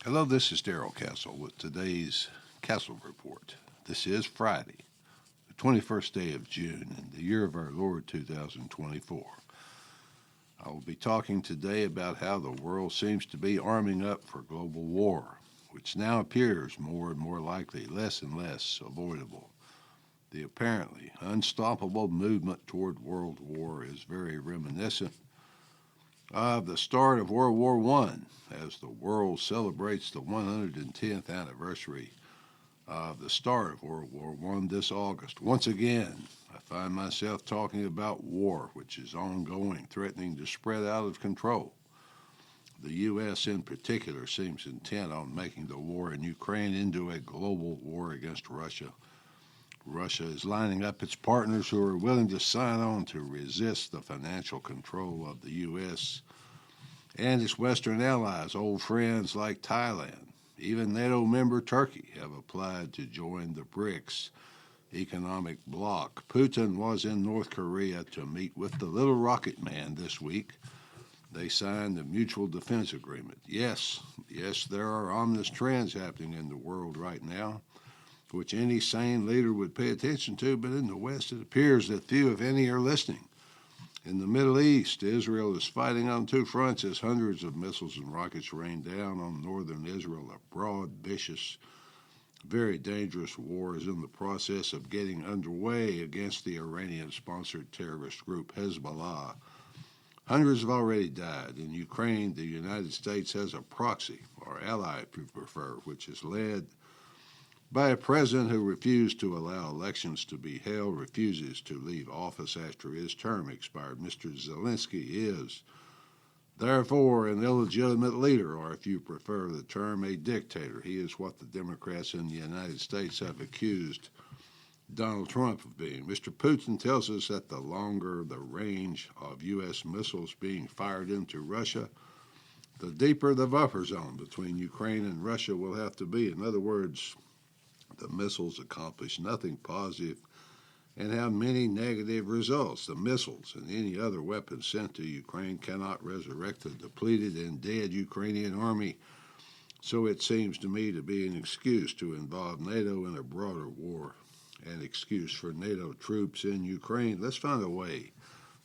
Hello, this is Darrell Castle with today's Castle Report. This is Friday, the 21st day of June in the year of our Lord 2024. I will be talking today about how the world seems to be arming up for global war, which now appears more and more likely, less and less avoidable. The apparently unstoppable movement toward world war is very reminiscent of the start of World War I as the world celebrates the 110th anniversary of the start of World War I this August. Once again, I find myself talking about war, which is ongoing, threatening to spread out of control. The U.S. in particular seems intent on making the war in Ukraine into a global war against Russia. Russia is lining up its partners who are willing to sign on to resist the financial control of the U.S. and its Western allies, old friends like Thailand. Even NATO member Turkey have applied to join the BRICS economic bloc. Putin was in North Korea to meet with the little rocket man this week. They signed the mutual defense agreement. Yes, there are ominous trends happening in the world right now, which any sane leader would pay attention to, but in the West it appears that few, if any, are listening. In the Middle East, Israel is fighting on two fronts as hundreds of missiles and rockets rain down on northern Israel. A broad, vicious, very dangerous war is in the process of getting underway against the Iranian-sponsored terrorist group Hezbollah. Hundreds have already died. In Ukraine, the United States has a proxy, or ally if you prefer, which is led by a president who refused to allow elections to be held, refuses to leave office after his term expired. Mr. Zelensky is, therefore, an illegitimate leader, or if you prefer the term, a dictator. He is what the Democrats in the United States have accused Donald Trump of being. Mr. Putin tells us that the longer the range of U.S. missiles being fired into Russia, the deeper the buffer zone between Ukraine and Russia will have to be. In other words, the missiles accomplish nothing positive and have many negative results. The missiles and any other weapons sent to Ukraine cannot resurrect the depleted and dead Ukrainian army, so it seems to me to be an excuse to involve NATO in a broader war, an excuse for NATO troops in Ukraine. Let's find a way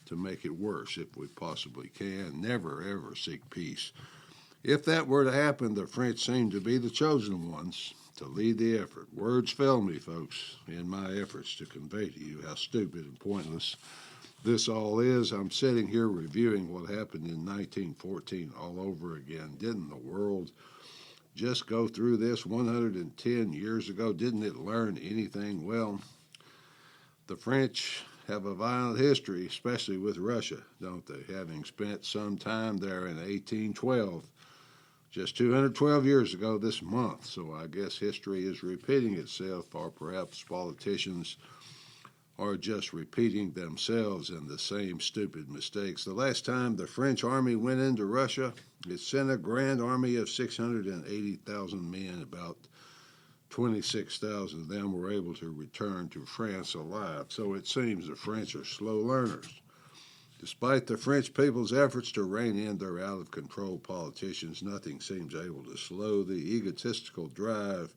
to make it worse if we possibly can. Never, ever seek peace. If that were to happen, the French seem to be the chosen ones to lead the effort. Words fail me, folks, in my efforts to convey to you how stupid and pointless this all is. I'm sitting here reviewing what happened in 1914 all over again. Didn't the world just go through this 110 years ago? Didn't it learn anything? Well, the French have a violent history, especially with Russia, don't they? Having spent some time there in 1812, just 212 years ago this month. So I guess history is repeating itself, or perhaps politicians are just repeating themselves in the same stupid mistakes. The last time the French army went into Russia, it sent a grand army of 680,000 men. About 26,000 of them were able to return to France alive. So it seems the French are slow learners. Despite the French people's efforts to rein in their out-of-control politicians, nothing seems able to slow the egotistical drive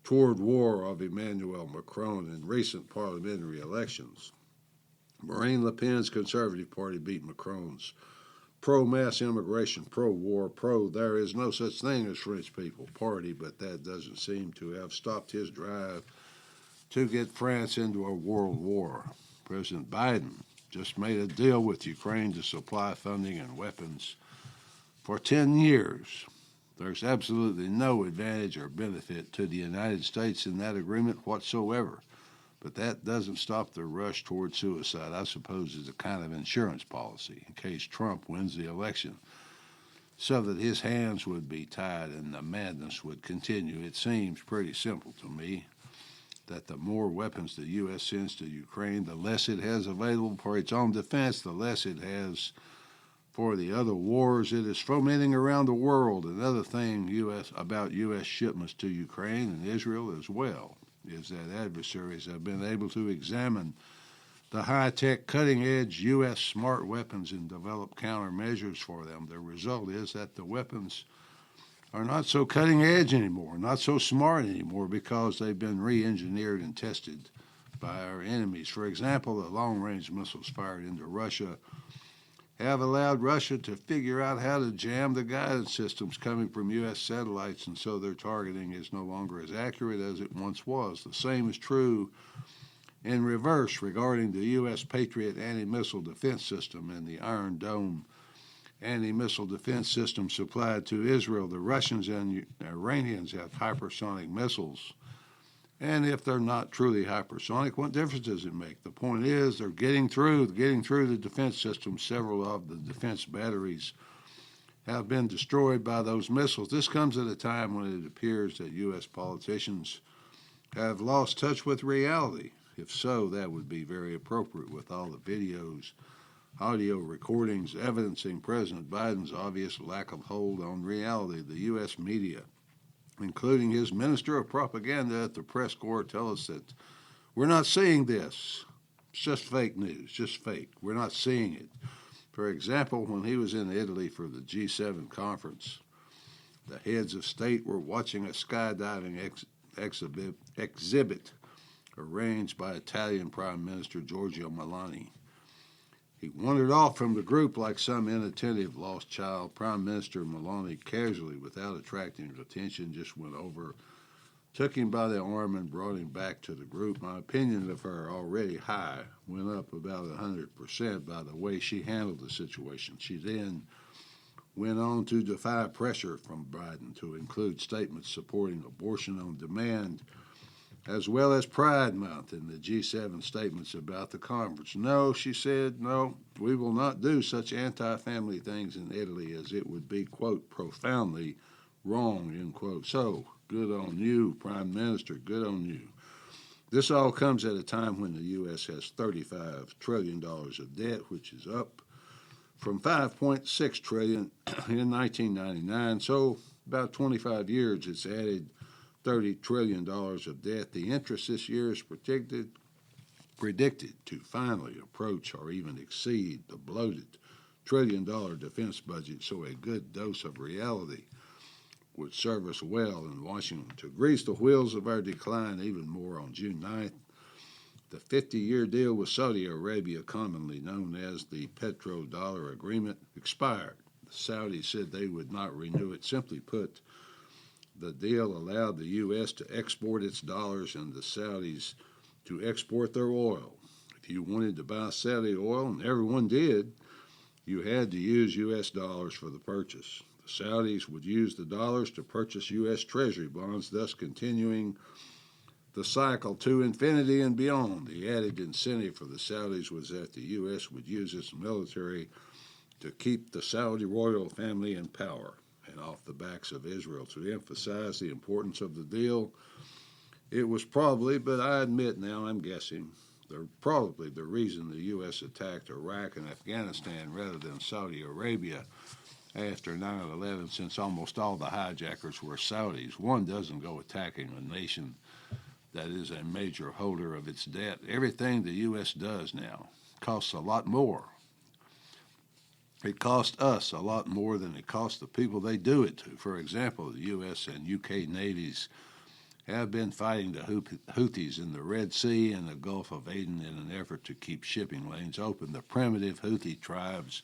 toward war of Emmanuel Macron in recent parliamentary elections. Marine Le Pen's Conservative Party beat Macron's pro-mass immigration, pro-war, there is no such thing as French people party, but that doesn't seem to have stopped his drive to get France into a world war. President Biden just made a deal with Ukraine to supply funding and weapons for 10 years. There's absolutely no advantage or benefit to the United States in that agreement whatsoever. But that doesn't stop the rush toward suicide. I suppose it's a kind of insurance policy in case Trump wins the election, so that his hands would be tied and the madness would continue. It seems pretty simple to me that the more weapons the U.S. sends to Ukraine, the less it has available for its own defense, the less it has for the other wars it is fomenting around the world. Another thing about U.S. shipments to Ukraine and Israel as well is that adversaries have been able to examine the high-tech, cutting-edge U.S. smart weapons and develop countermeasures for them. The result is that the weapons are not so cutting edge anymore, not so smart anymore because they've been re-engineered and tested by our enemies. For example, the long-range missiles fired into Russia have allowed Russia to figure out how to jam the guidance systems coming from U.S. satellites, and so their targeting is no longer as accurate as it once was. The same is true in reverse regarding the U.S. Patriot anti-missile defense system and the Iron Dome anti-missile defense system supplied to Israel. The Russians and Iranians have hypersonic missiles. And if they're not truly hypersonic, what difference does it make? The point is they're getting through the defense system. Several of the defense batteries have been destroyed by those missiles. This comes at a time when it appears that U.S. politicians have lost touch with reality. If so, that would be very appropriate with all the videos, audio recordings evidencing President Biden's obvious lack of hold on reality. The U.S. media, including his Minister of Propaganda at the press corps, tell us that we're not seeing this. It's just fake news, just fake. We're not seeing it. For example, when he was in Italy for the G7 conference, the heads of state were watching a skydiving exhibit arranged by Italian Prime Minister Giorgio Meloni. He wandered off from the group like some inattentive lost child. Prime Minister Meloni casually, without attracting attention, just went over, took him by the arm, and brought him back to the group. My opinion of her, already high, went up about 100% by the way she handled the situation. She then went on to defy pressure from Biden to include statements supporting abortion on demand, as well as Pride Month in the G7 statements about the conference. No, she said, no, we will not do such anti-family things in Italy, as it would be, quote, profoundly wrong, end quote. So, good on you, Prime Minister, good on you. This all comes at a time when the U.S. has $35 trillion of debt, which is up from $5.6 trillion in 1999. So, about 25 years, it's added $30 trillion of debt. The interest this year is predicted to finally approach or even exceed the bloated trillion-dollar defense budget, so a good dose of reality would serve us well in Washington. To grease the wheels of our decline even more, on June 9th, the 50-year deal with Saudi Arabia, commonly known as the petrodollar agreement, expired. The Saudis said they would not renew it. Simply put, the deal allowed the U.S. to export its dollars and the Saudis to export their oil. If you wanted to buy Saudi oil, and everyone did, you had to use U.S. dollars for the purchase. The Saudis would use the dollars to purchase U.S. Treasury bonds, thus continuing the cycle to infinity and beyond. The added incentive for the Saudis was that the U.S. would use its military to keep the Saudi royal family in power and off the backs of Israel. To emphasize the importance of the deal, it was probably, but I admit now I'm guessing, probably the reason the U.S. attacked Iraq and Afghanistan rather than Saudi Arabia after 9/11, since almost all the hijackers were Saudis. One doesn't go attacking a nation that is a major holder of its debt. Everything the U.S. does now costs a lot more. It costs us a lot more than it costs the people they do it to. For example, the U.S. and U.K. navies have been fighting the Houthis in the Red Sea and the Gulf of Aden in an effort to keep shipping lanes open. The primitive Houthi tribes,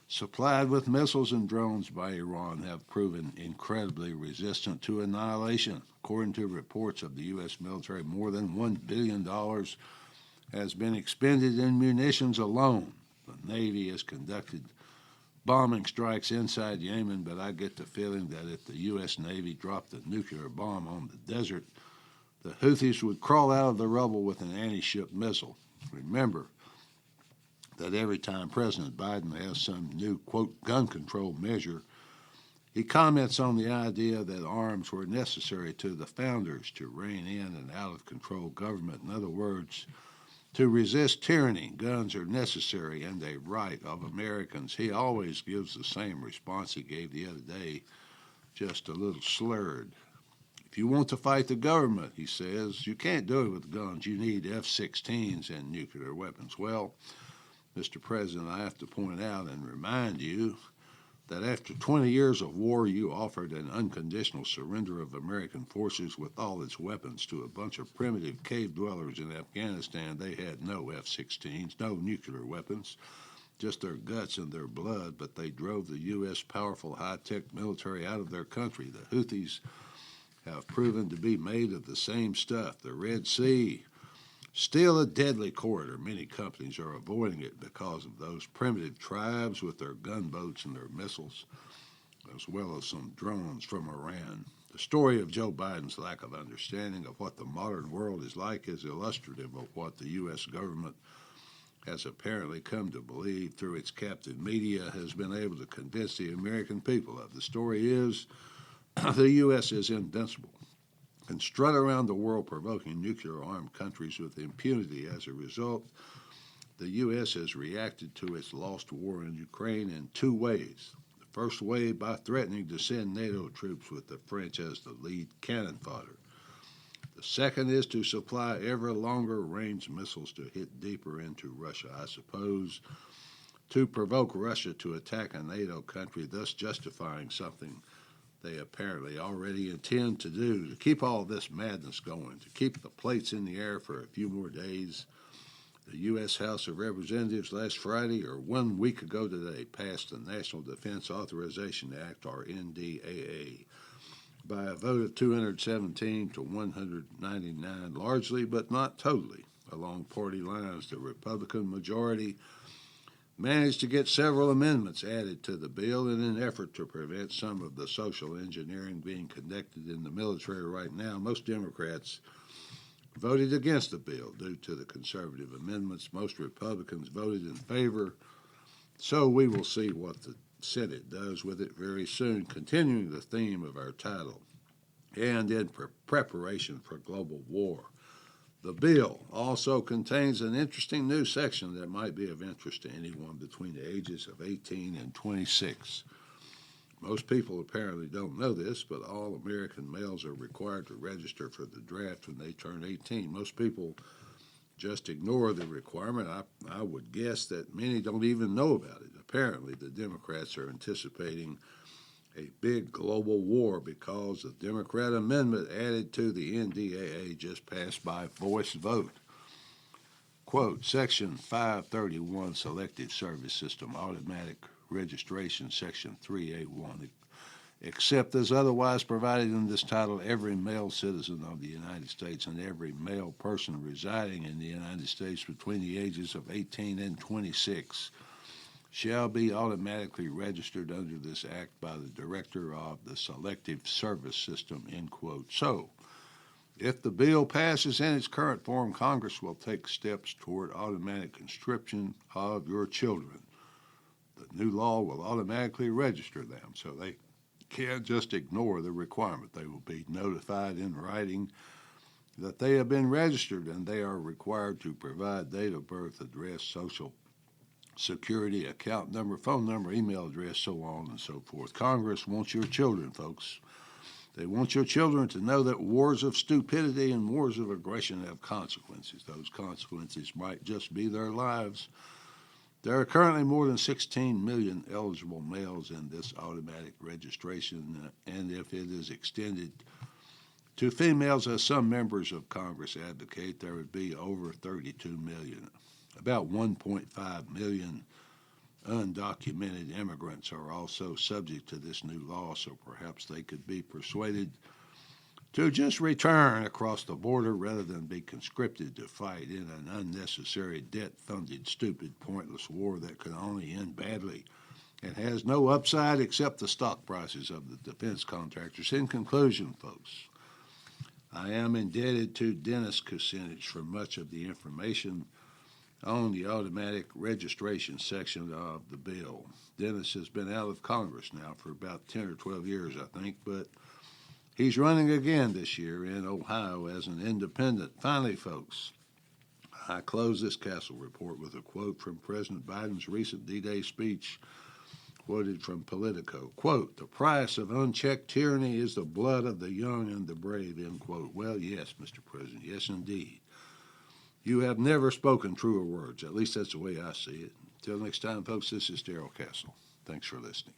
supplied with missiles and drones by Iran, have proven incredibly resistant to annihilation. According to reports of the U.S. military, more than $1 billion has been expended in munitions alone. The Navy has conducted bombing strikes inside Yemen, but I get the feeling that if the U.S. Navy dropped a nuclear bomb on the desert, the Houthis would crawl out of the rubble with an anti-ship missile. Remember that every time President Biden has some new, quote, gun control measure, he comments on the idea that arms were necessary to the founders to rein in an out-of-control government. In other words, to resist tyranny, guns are necessary and a right of Americans. He always gives the same response he gave the other day, just a little slurred. If you want to fight the government, he says, you can't do it with guns. You need F-16s and nuclear weapons. Well, Mr. President, I have to point out and remind you that after 20 years of war, you offered an unconditional surrender of American forces with all its weapons to a bunch of primitive cave dwellers in Afghanistan. They had no F-16s, no nuclear weapons, just their guts and their blood, but they drove the U.S. powerful high-tech military out of their country. The Houthis have proven to be made of the same stuff. The Red Sea, still a deadly corridor. Many companies are avoiding it because of those primitive tribes with their gunboats and their missiles, as well as some drones from Iran. The story of Joe Biden's lack of understanding of what the modern world is like is illustrative of what the U.S. government has apparently come to believe through its captive media has been able to convince the American people of. The story is the U.S. is invincible and strut around the world provoking nuclear-armed countries with impunity. As a result, the U.S. has reacted to its lost war in Ukraine in two ways. The first way by threatening to send NATO troops with the French as the lead cannon fodder. The second is to supply ever longer range missiles to hit deeper into Russia, I suppose, to provoke Russia to attack a NATO country, thus justifying something they apparently already intend to do, to keep all this madness going, to keep the plates in the air for a few more days. The U.S. House of Representatives last Friday, or 1 week ago today, passed the National Defense Authorization Act, or NDAA, by a vote of 217 to 199, largely but not totally along party lines. The Republican majority managed to get several amendments added to the bill in an effort to prevent some of the social engineering being conducted in the military right now. Most Democrats voted against the bill due to the conservative amendments. Most Republicans voted in favor, so we will see what the Senate does with it very soon. Continuing the theme of our title, and in preparation for global war. The bill also contains an interesting new section that might be of interest to anyone between the ages of 18 and 26. Most people apparently don't know this, but all American males are required to register for the draft when they turn 18. Most people just ignore the requirement. I would guess that many don't even know about it. Apparently, the Democrats are anticipating a big global war because the Democrat amendment added to the NDAA just passed by voice vote. Quote, Section 531, Selective Service System, Automatic Registration, Section 381. Except as otherwise provided in this title, every male citizen of the United States and every male person residing in the United States between the ages of 18 and 26 shall be automatically registered under this act by the Director of the Selective Service System, end quote. So, if the bill passes in its current form, Congress will take steps toward automatic conscription of your children. The new law will automatically register them, so they can't just ignore the requirement. They will be notified in writing that they have been registered, and they are required to provide date of birth, address, social security, account number, phone number, email address, so on and so forth. Congress wants your children, folks. They want your children to know that wars of stupidity and wars of aggression have consequences. Those consequences might just be their lives. There are currently more than 16 million eligible males in this automatic registration, and if it is extended to females, as some members of Congress advocate, there would be over 32 million. About 1.5 million undocumented immigrants are also subject to this new law, so perhaps they could be persuaded to just return across the border rather than be conscripted to fight in an unnecessary, debt-funded, stupid, pointless war that could only end badly and has no upside except the stock prices of the defense contractors. In conclusion, folks, I am indebted to Dennis Kucinich for much of the information on the automatic registration section of the bill. Dennis has been out of Congress now for about 10 or 12 years, I think, but he's running again this year in Ohio as an independent. Finally, folks, I close this Castle report with a quote from President Biden's recent D-Day speech, quoted from Politico. Quote, "The price of unchecked tyranny is the blood of the young and the brave," end quote. Well, yes, Mr. President, yes, indeed. You have never spoken truer words. At least that's the way I see it. Until next time, folks, this is Darrell Castle. Thanks for listening.